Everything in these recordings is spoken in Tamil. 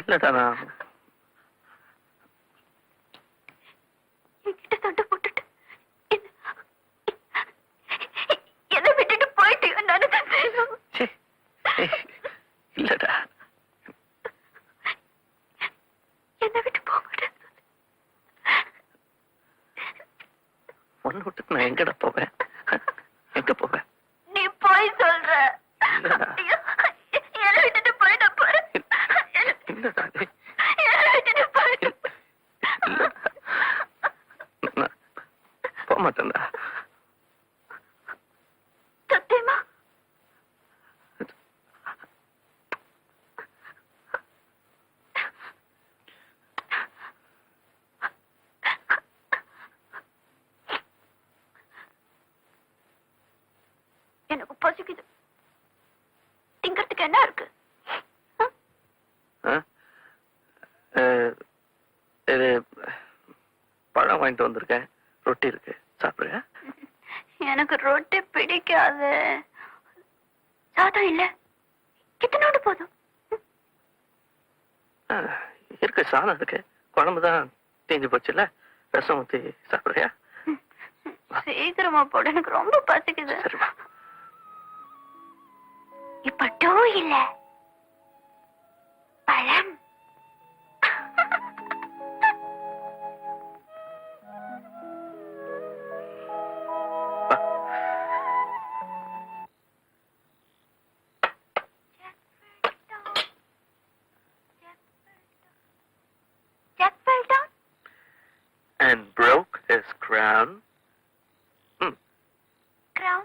இல்லடா நான் என்கிட்ட சண்டை போட்டுட்டு என்ன விட்டுட்டு போயிட்டியோ நினைச்சேன். இல்லடா என்ன விட்டு போக மாட்டேன். ஒன்னு விட்டு நான் எங்கடா போவேன்? எங்க போவேன்? நீ போய் சொல்ற. இல்லடா. என்ன விட்டுட்டு போயிட்ட போற. இல்லடா என்ன விட்டுட்டு போயிட்ட. போக மாட்டேன்டா. சத்தியமா? எனக்கு பசிக்குது. திங்கிறதுக்கு என்ன இருக்கு? இது பழம் வாங்கிட்டு வந்திருக்கேன். ரொட்டி இருக்கு, சாப்பிடுங்க. எனக்கு ரொட்டி பிடிக்காது. சாதம் இல்ல, கிட்டனோடு போதும். இருக்கு, சாதம் இருக்கு. குழம்புதான் தீஞ்சு போச்சுல்ல, ரசம் ஊத்தி சாப்பிடுறியா? சீக்கிரமா போட, எனக்கு ரொம்ப பசிக்குது. சரிமா. இப்ப டூ இல்ல, பழம். And broke his crown. Crown.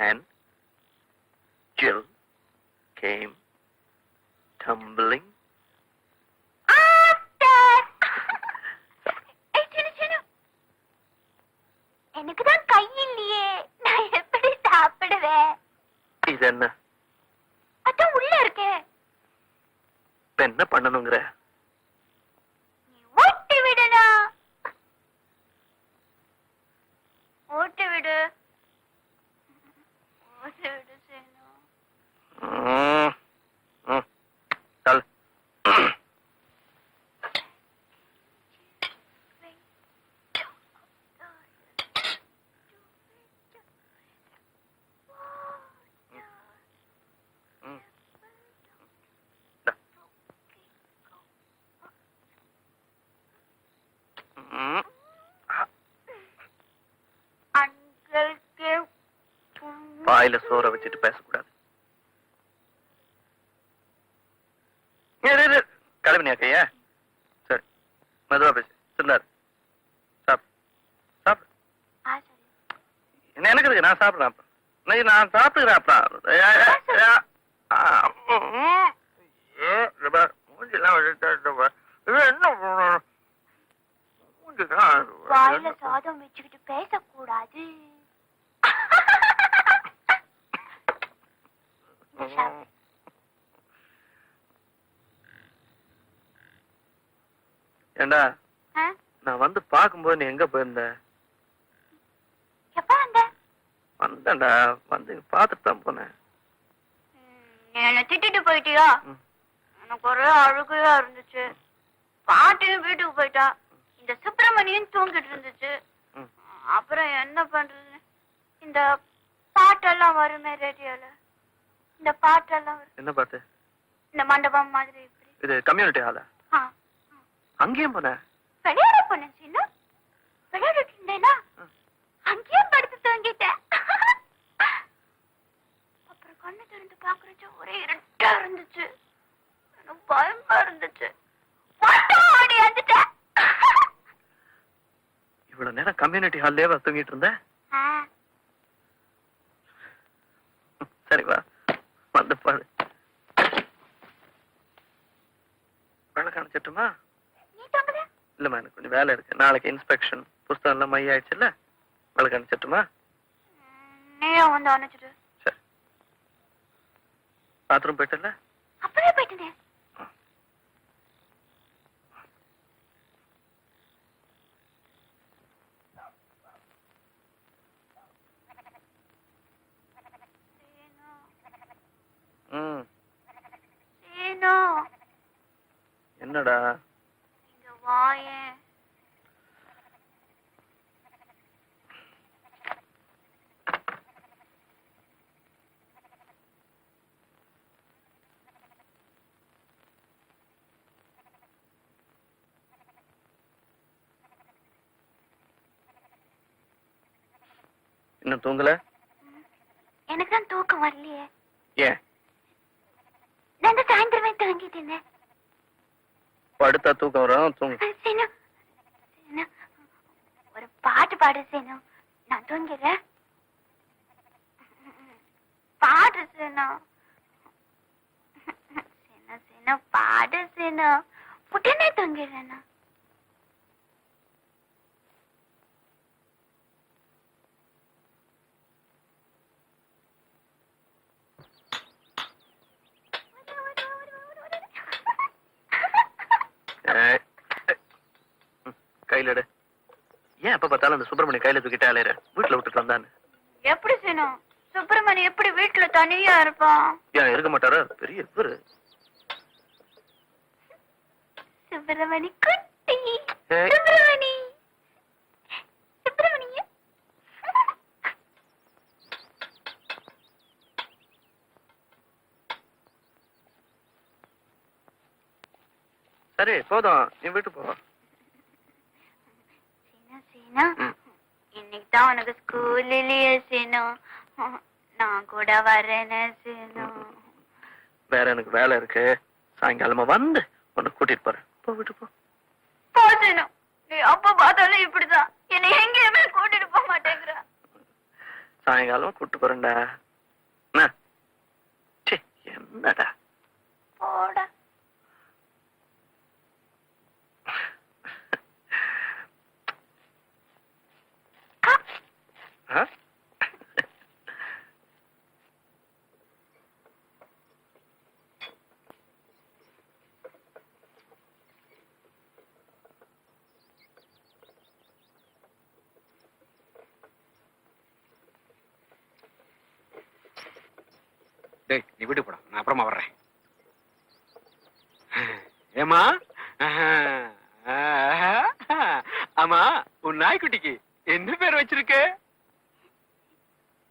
And Jill came tumbling. எனக்கு தான் கை இல்லையே, நான் எப்படி சாப்பிடுவேன்? இது என்ன? அதான் உள்ள இருக்கே. இப்ப என்ன பண்ணணுங்கிற? ஓட்டி விடுடா. ஓட்டி விடு. ஓட்டி விடு சேனு. தல். வாயில சோற வச்சுட்டு பேசக்கூடாது. கிளம்பினியா கையா? சரி, மெதுவா பேசு. சொன்னாரு சாப்பிடு சாப்பிடு. என்ன எனக்கு இருக்கு, நான் சாப்பிடுறேன். நான் சாப்பிட்டுக்கிறேன். வாயில சாதம் வச்சுக்கிட்டு பேசக்கூடாது. ஏண்டா, நான் வந்து பாக்கும்போது நீ எங்க போயிருந்த? எப்ப வந்த? வந்தேன்டா, வந்து பாத்துட்டு தான் போனேன். என்ன திட்டிட்டு போயிட்டியா? எனக்கு ஒரே அழுகையா இருந்துச்சு. பாட்டியும் வீட்டுக்கு போயிட்டா, இந்த சுப்பிரமணியும் தூங்கிட்டு இருந்துச்சு. அப்புறம் என்ன பண்றது? இந்த பாட்டெல்லாம் வருமே ரேடியோல, இந்த பாட்டெல்லாம் வரும். என்ன பாட்டு? இந்த மண்டபம் மாதிரி. இது கம்யூனிட்டி ஹாலா? அங்கேயும் போன? விளையாட போனேன் சின்ன. விளையாடிட்டு இருந்தேனா, அங்கேயும் படுத்து தூங்கிட்டேன். அப்புறம் கண்ணு திறந்து பாக்குறச்சு ஒரே இருட்டா இருந்துச்சு. எனக்கு பயமா இருந்துச்சு. ஓடி வந்துட்டேன். இவ்வளவு நேரம் கம்யூனிட்டி ஹால்லேயே தூங்கிட்டு இருந்த? சரி வா, வந்து பாரு. விளக்கு அணைச்சிட்டுமா? இல்லம்மா, எனக்கு கொஞ்சம் வேலை இருக்கு. நாளைக்கு இன்ஸ்பெக்ஷன். புஸ்தகம் எல்லாம் மை ஆயிடுச்சுல்ல, விளக்கு அணைச்சிட்டுமா? நீயே வந்து அணைச்சிட்டு. சரி. பாத்ரூம் போயிட்டல? அப்படியே போயிட்டேன். சீனு. என்னடா? இங்க வாயேன். இன்னும் தூங்கல? எனக்கு தான் தூக்கம் வரலையே. ஏன்? நான் தான் சாயந்தரமே தூங்கிட்டு இருந்தேன். படுத்தா தூக்கம் வரும், தூங்கு. சீனு, சீனு, ஒரு பாட்டு பாடு சீனு. நான் தூங்கிடுறேன். பாடு சீனு. சீனு, சீனு, பாடு சீனு. உடனே தூங்கிடுறேன் நான். கையில எடு. ஏன் எப்ப பார்த்தாலும் அந்த சுப்பிரமணிய கையில தூக்கிட்டே அலையிற? வீட்டுல விட்டுட்டு வந்தான்னு. எப்படி சீனு? சுப்பிரமணி எப்படி வீட்டுல தனியா இருப்பான்? ஏன் இருக்க மாட்டாரா? பெரிய இவரு. சுப்பிரமணி குட்டி. ஏய். சுப்பிரமணி. சுப்பிரமணிய. சரி போதும், நீ வீட்டு போ. சீனு, சீனு, இன்னைக்கு தான் உனக்கு ஸ்கூல் இல்லையே சீனு. நான் கூட வரேன்னு சீனு. வேற எனக்கு வேலை இருக்கு. சாயங்காலமா வந்து உன்னை கூட்டிட்டு போறேன். போ வீட்டு போ. போ சீனு. நீ அப்ப பார்த்தாலும் இப்படிதான். என்னை எங்கேயுமே கூட்டிட்டு போக மாட்டேங்கிற. சாயங்காலம் கூட்டிட்டு போறேன்டா. என்ன? ச்சே, என்னடா? போடா. ஆ? டேய், நீ வீட்டுக்கு போடா, நான் அப்புறமா வர்றேன். ஏமா? ஆமா, உன் நாய்க்குட்டிக்கு என்ன பேர் வச்சிருக்க?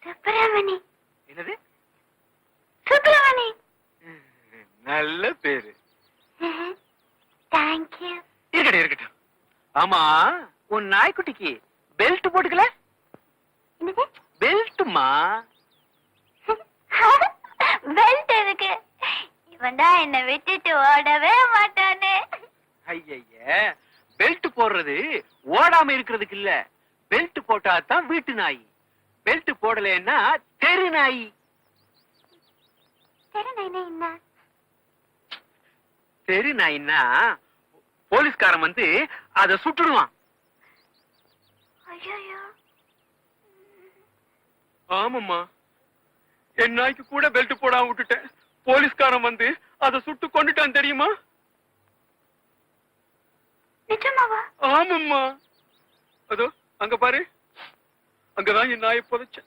சுப்பிரமணி. என்னது? சுப்பிரமணி. நல்ல பேரு. தேங்க்யூ. இருக்கட்டும் இருக்கட்டும். ஆமா, உன் நாய்க்குட்டிக்கு பெல்ட் போட்டுக்கல? என்னது? பெல்ட்டுமா? பெல்ட் இருக்கு. இவன் தான் என்னை விட்டுட்டு ஓடவே மாட்டானே. ஐய, பெல்ட் போடுறது ஓடாம இருக்கிறதுக்கு இல்ல. பெல்ட் போட்டா தான் வீட்டு நாய். பெல்ட் போடலன்னா தெரு நாய். சரி நாயினா என்ன? தெரு நாயின்னா போலீஸ்காரன் வந்து அத சுட்டுடுவான். ஐயோ. ஆமாம்மா, என் நாய்க்கு கூட பெல்ட் போடாம விட்டுட்டேன். போலீஸ்காரன் வந்து அத சுட்டு கொண்டுட்டான் தெரியுமா? நிஜமாவா? ஆமாம்மா, அதோ அங்க பாரு, அங்கதான் என் நாயை புதைச்ச.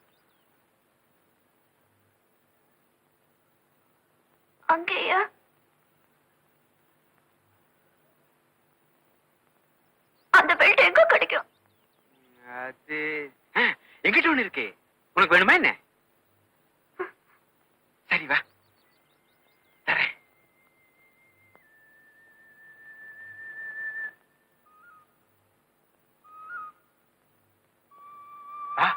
அங்கேயா? அந்த பெல்ட் எங்க கிடைக்கும்? அது எங்கிட்ட ஒண்ணு இருக்கு. உனக்கு வேணுமா என்ன? சரி வா, தரேன். வா.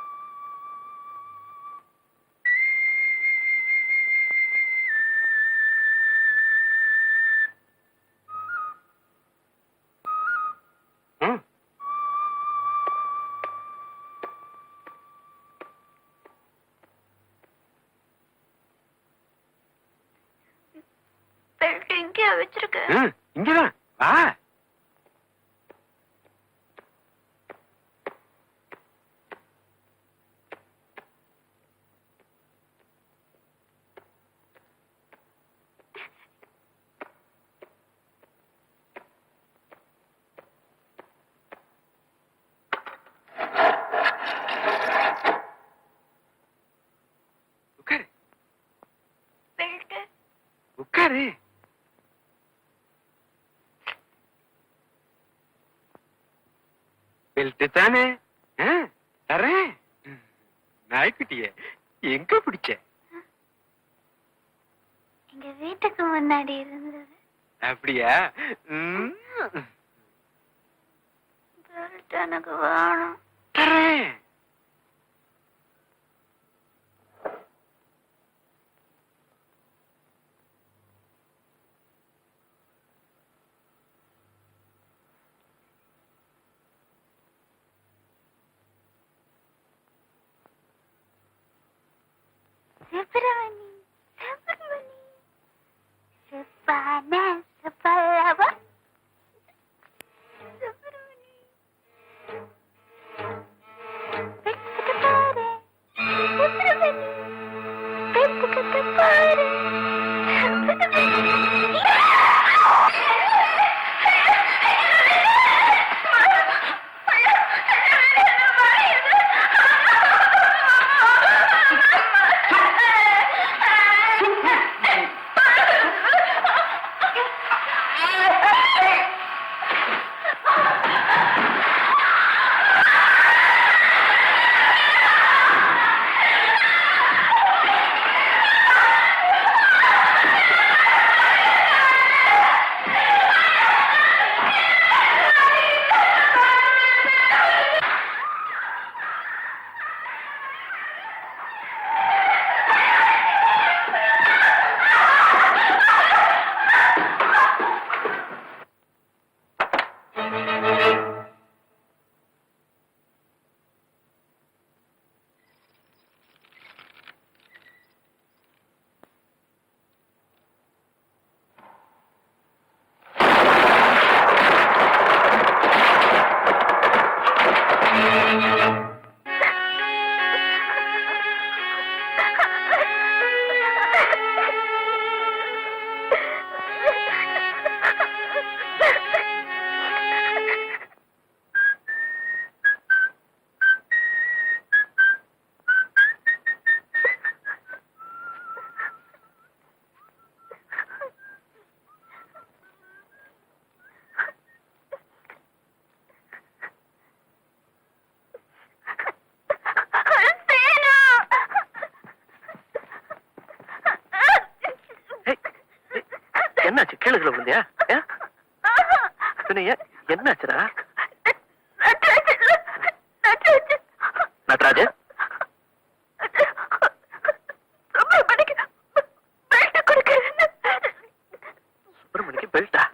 ம். பெல்ட் எங்கேயா வச்சிருக்க? இங்கதான் வா. உட்காரு பெல்ட். உட்காரு. பெல்ட் தானே தரேன். நாய்க்குட்டிய எங்க பிடிச்ச? எங்க வீட்டுக்கு முன்னாடி இருந்தது. அப்படியா? பெல்ட் எனக்கு வேணும். தரேன். சுப்பிரமணி, சுப்பிரமணி, சுப்பான சுப்பல்லவா? சுப்பிரமணி, பெத்துக்கிட்டு பாரு. சுப்பிரமணி, பெத்துக்கிட்டு பாரு. என்னாச்சு? கீழே விழுந்தியா? என்னாச்சுடா? நடராஜ், சுப்பிரமணிக்கு பெல்ட்டா?